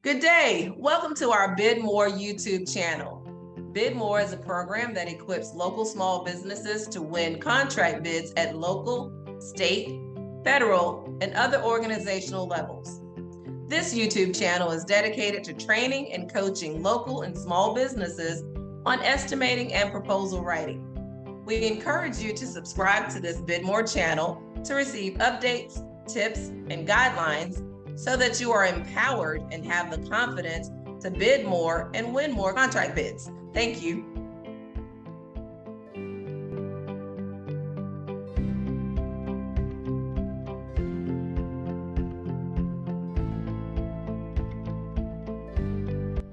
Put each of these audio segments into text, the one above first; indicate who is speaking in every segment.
Speaker 1: Good day. Welcome to our Bid More YouTube channel. Bid More is a program that equips local small businesses to win contract bids at local, state, federal, and other organizational levels. This YouTube channel is dedicated to training and coaching local and small businesses on estimating and proposal writing. We encourage you to subscribe to this Bid More channel to receive updates, tips, and guidelines so that you are empowered and have the confidence to bid more and win more contract bids. Thank you.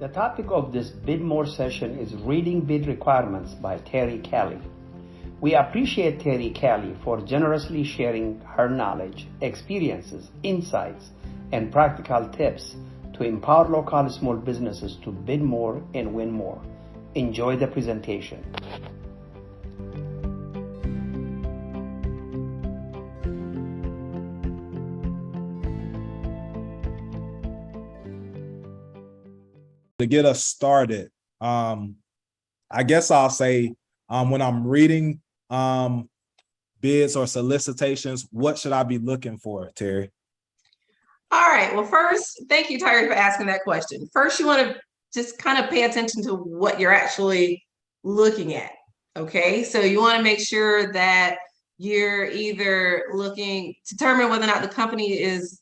Speaker 2: The topic of this Bid More session is Reading Bid Requirements by Terry Kelly. We appreciate Terry Kelly for generously sharing her knowledge, experiences, insights, and practical tips to empower local small businesses to bid more and win more. Enjoy the presentation.
Speaker 3: To get us started, I guess I'll say when I'm reading bids or solicitations, what should I be looking for, Terry?
Speaker 1: All right. Well, first, thank you, Terry, for asking that question. First, you want to just kind of pay attention to what you're actually looking at. Okay. So you want to make sure that you're either looking to determine whether or not the company is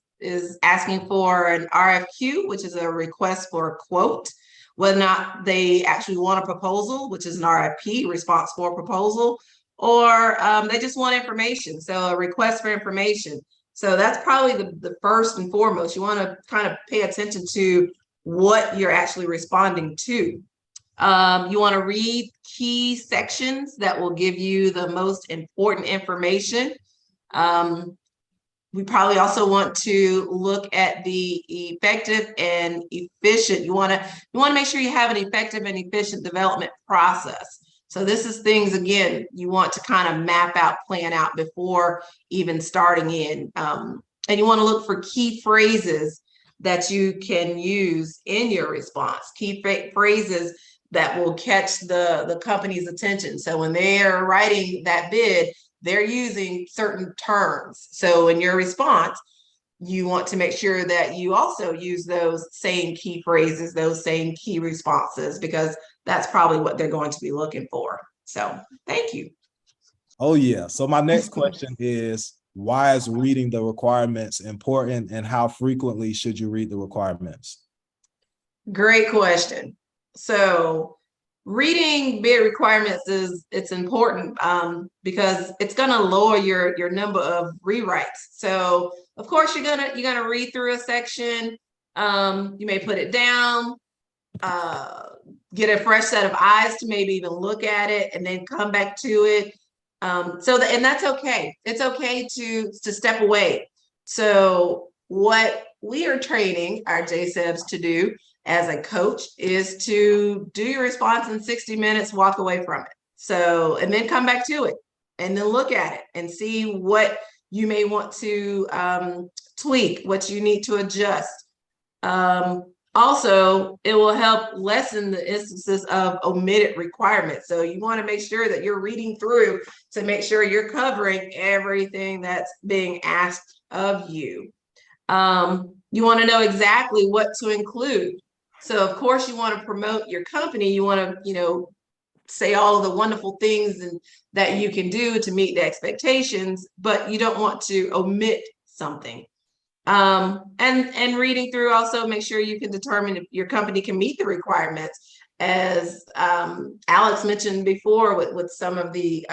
Speaker 1: asking for an RFQ, which is a request for a quote, whether or not they actually want a proposal, which is an RFP, response for a proposal, or they just want information. So a request for information. So that's probably the first and foremost. You want to kind of pay attention to what you're actually responding to. You want to read key sections that will give you the most important information. We probably also want to look at the effective and efficient. You want to make sure you have an effective and efficient development process. So this is things, again, you want to kind of map out, plan out before even starting in. And you want to look for key phrases that you can use in your response, key phrases that will catch the company's attention. So when they're writing that bid, they're using certain terms. So in your response, you want to make sure that you also use those same key phrases, those same key responses, because that's probably what they're going to be looking for. So thank you.
Speaker 3: Oh, yeah. So my next question is, why is reading the requirements important, and how frequently should you read the requirements?
Speaker 1: Great question. So reading bid requirements it's important because it's going to lower your number of rewrites. So of course you're gonna read through a section. You may put it down, get a fresh set of eyes to maybe even look at it, and then come back to it. And that's okay. It's okay to step away. So what we are training our JSEBs to do as a coach is to do your response in 60 minutes, walk away from it. So, and then come back to it and then look at it and see what you may want to tweak, what you need to adjust. Also, it will help lessen the instances of omitted requirements. So you want to make sure that you're reading through to make sure you're covering everything that's being asked of you. You want to know exactly what to include. So of course you want to promote your company. You want to, say all of the wonderful things that you can do to meet the expectations, but you don't want to omit something. And reading through, also make sure you can determine if your company can meet the requirements, as Alex mentioned before with some of the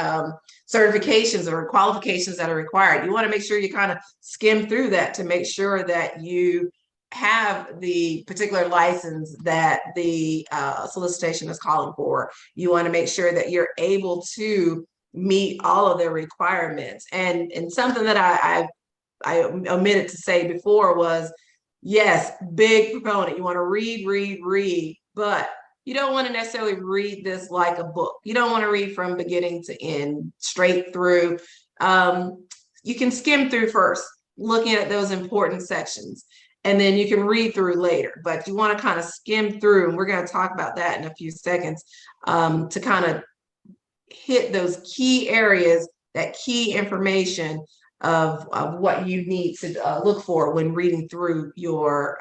Speaker 1: certifications or qualifications that are required. You want to make sure you kind of skim through that to make sure that you have the particular license that the solicitation is calling for. You want to make sure that you're able to meet all of their requirements. And something that I omitted to say before was, yes, big proponent. You want to read, but you don't want to necessarily read this like a book. You don't want to read from beginning to end, straight through. You can skim through first, looking at those important sections. and then you can read through later. But you want to kind of skim through, and we're going to talk about that in a few seconds, to kind of hit those key areas, that key information of what you need to look for when reading through your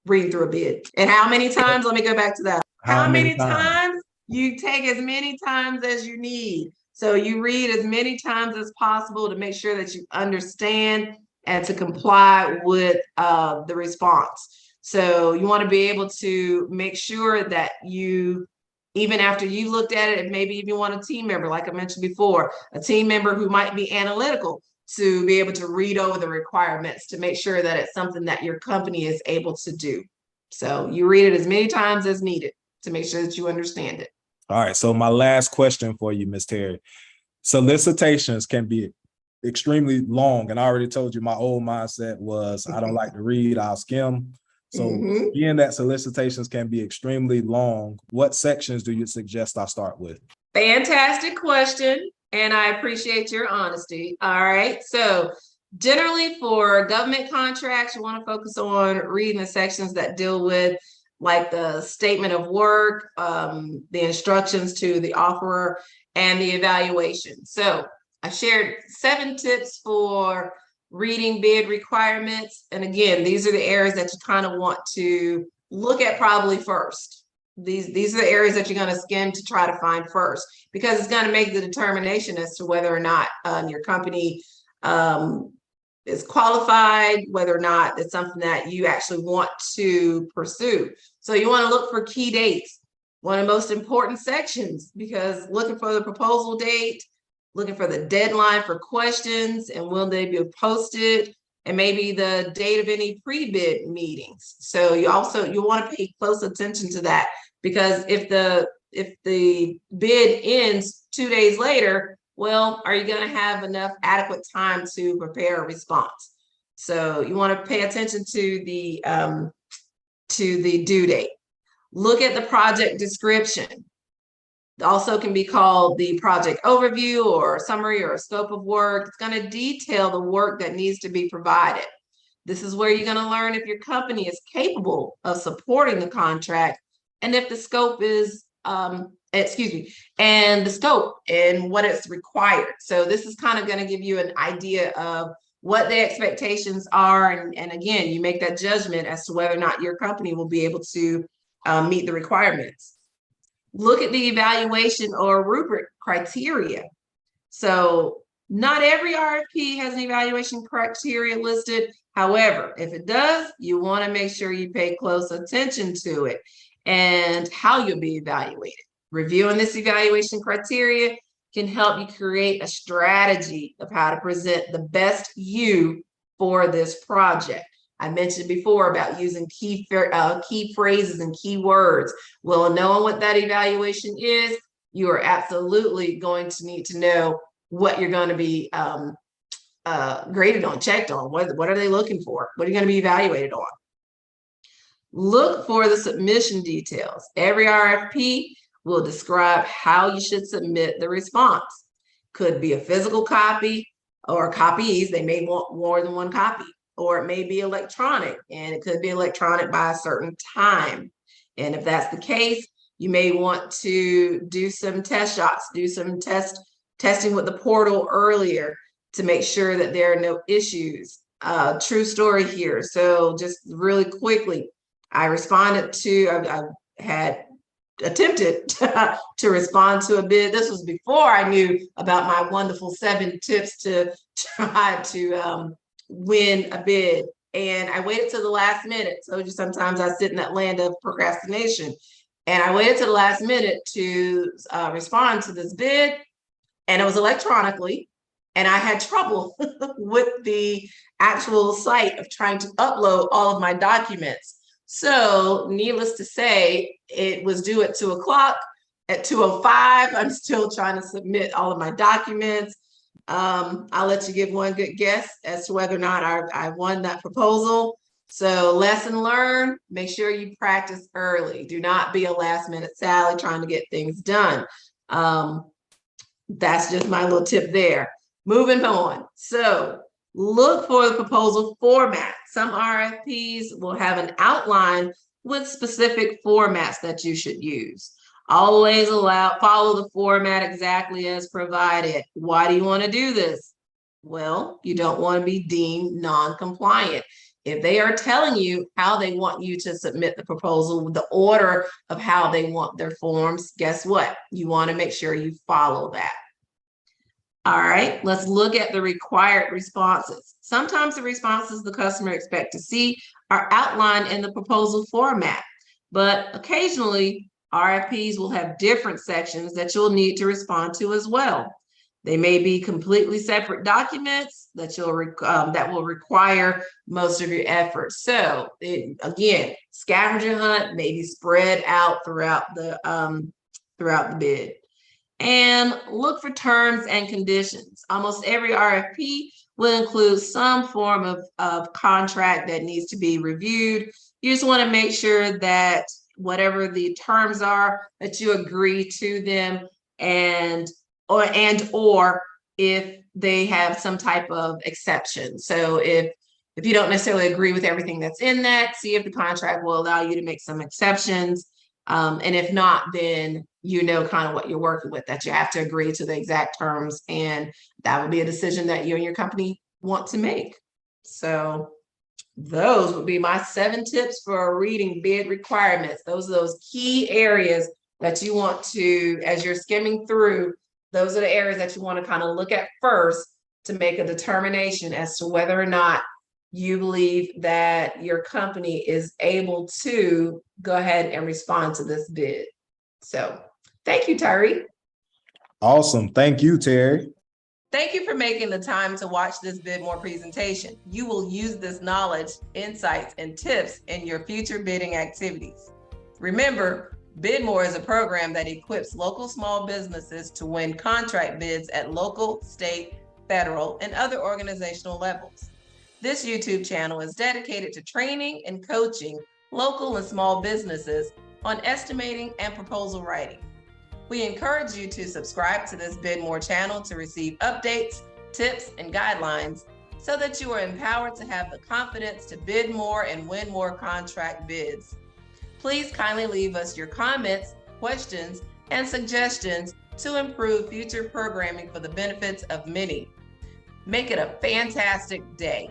Speaker 1: reading through a bid. And how many times? Let me go back to that. How many times? You take as many times as you need. So you read as many times as possible to make sure that you understand and to comply with the response. So you want to be able to make sure that you, even after you looked at it, and maybe if you want a team member, like I mentioned before, a team member who might be analytical, to be able to read over the requirements to make sure that it's something that your company is able to do. So you read it as many times as needed to make sure that you understand it.
Speaker 3: All right. So my last question for you, Ms. Terry. Solicitations can be extremely long. And I already told you my old mindset was I don't like to read, I'll skim. So being that solicitations can be extremely long, what sections do you suggest I start with?
Speaker 1: Fantastic question. And I appreciate your honesty. All right. So generally for government contracts, you want to focus on reading the sections that deal with like the statement of work, the instructions to the offerer, and the evaluation. So I shared 7 tips for reading bid requirements. And again, these are the areas that you kind of want to look at probably first. These are the areas that you're going to skim to try to find first, because it's going to make the determination as to whether or not your company is qualified, whether or not it's something that you actually want to pursue. So you want to look for key dates, one of the most important sections, because looking for the proposal date, looking for the deadline for questions and will they be posted, and maybe the date of any pre-bid meetings. So you want to pay close attention to that, because if the bid ends 2 days later, well, are you going to have enough adequate time to prepare a response? So you want to pay attention to the due date. Look at the project description. It also can be called the project overview or summary or a scope of work. It's going to detail the work that needs to be provided. This is where you're going to learn if your company is capable of supporting the contract, and if the scope is, and the scope and what it's required. So this is kind of going to give you an idea of what the expectations are. And again, you make that judgment as to whether or not your company will be able to meet the requirements. Look at the evaluation or rubric criteria. So not every RFP has an evaluation criteria listed. However, if it does, you want to make sure you pay close attention to it and how you'll be evaluated. Reviewing this evaluation criteria can help you create a strategy of how to present the best you for this project. I mentioned before about using key phrases and key words. Well, knowing what that evaluation is, you are absolutely going to need to know what you're going to be graded on, checked on. What are they looking for? What are you going to be evaluated on? Look for the submission details. Every RFP will describe how you should submit the response. Could be a physical copy or copies. They may want more than one copy. Or it may be electronic, and it could be electronic by a certain time. And if that's the case, you may want to do some test shots, do some testing with the portal earlier to make sure that there are no issues. True story here. So just really quickly, I had attempted to respond to a bid. This was before I knew about my wonderful 7 tips to try to win a bid. And I waited till the last minute. So sometimes I sit in that land of procrastination. And I waited till the last minute to respond to this bid. And it was electronically. And I had trouble with the actual site of trying to upload all of my documents. So needless to say, it was due at 2 o'clock. At 2:05, I'm still trying to submit all of my documents. I'll let you give one good guess as to whether or not I won that proposal. So lesson learned, make sure you practice early. Do not be a last minute Sally trying to get things done. That's just my little tip there. Moving on. So Look for the proposal format. Some RFPs will have an outline with specific formats that you should use. Always follow the format exactly as provided. Why do you want to do this? Well, you don't want to be deemed non-compliant. If they are telling you how they want you to submit the proposal, the order of how they want their forms, guess what? You want to make sure you follow that. All right, let's look at the required responses. Sometimes the responses the customer expects to see are outlined in the proposal format, but occasionally RFPs will have different sections that you'll need to respond to as well. They may be completely separate documents that that will require most of your efforts. So again, scavenger hunt, maybe spread out throughout the bid. And look for terms and conditions. Almost every RFP will include some form of contract that needs to be reviewed. You just want to make sure that whatever the terms are, that you agree to them, or if they have some type of exception. So if you don't necessarily agree with everything that's in that, see if the contract will allow you to make some exceptions. And if not, then you know kind of what you're working with, that you have to agree to the exact terms, and that would be a decision that you and your company want to make. So those would be my 7 tips for reading bid requirements. Those are those key areas that you want to, as you're skimming through, those are the areas that you want to kind of look at first to make a determination as to whether or not you believe that your company is able to go ahead and respond to this bid. So thank you, Tyree.
Speaker 3: Awesome. Thank you, Terry.
Speaker 1: Thank you for making the time to watch this BidMore presentation. You will use this knowledge, insights, and tips in your future bidding activities. Remember, BidMore is a program that equips local small businesses to win contract bids at local, state, federal, and other organizational levels. This YouTube channel is dedicated to training and coaching local and small businesses on estimating and proposal writing. We encourage you to subscribe to this BidMore channel to receive updates, tips, and guidelines so that you are empowered to have the confidence to bid more and win more contract bids. Please kindly leave us your comments, questions, and suggestions to improve future programming for the benefits of many. Make it a fantastic day.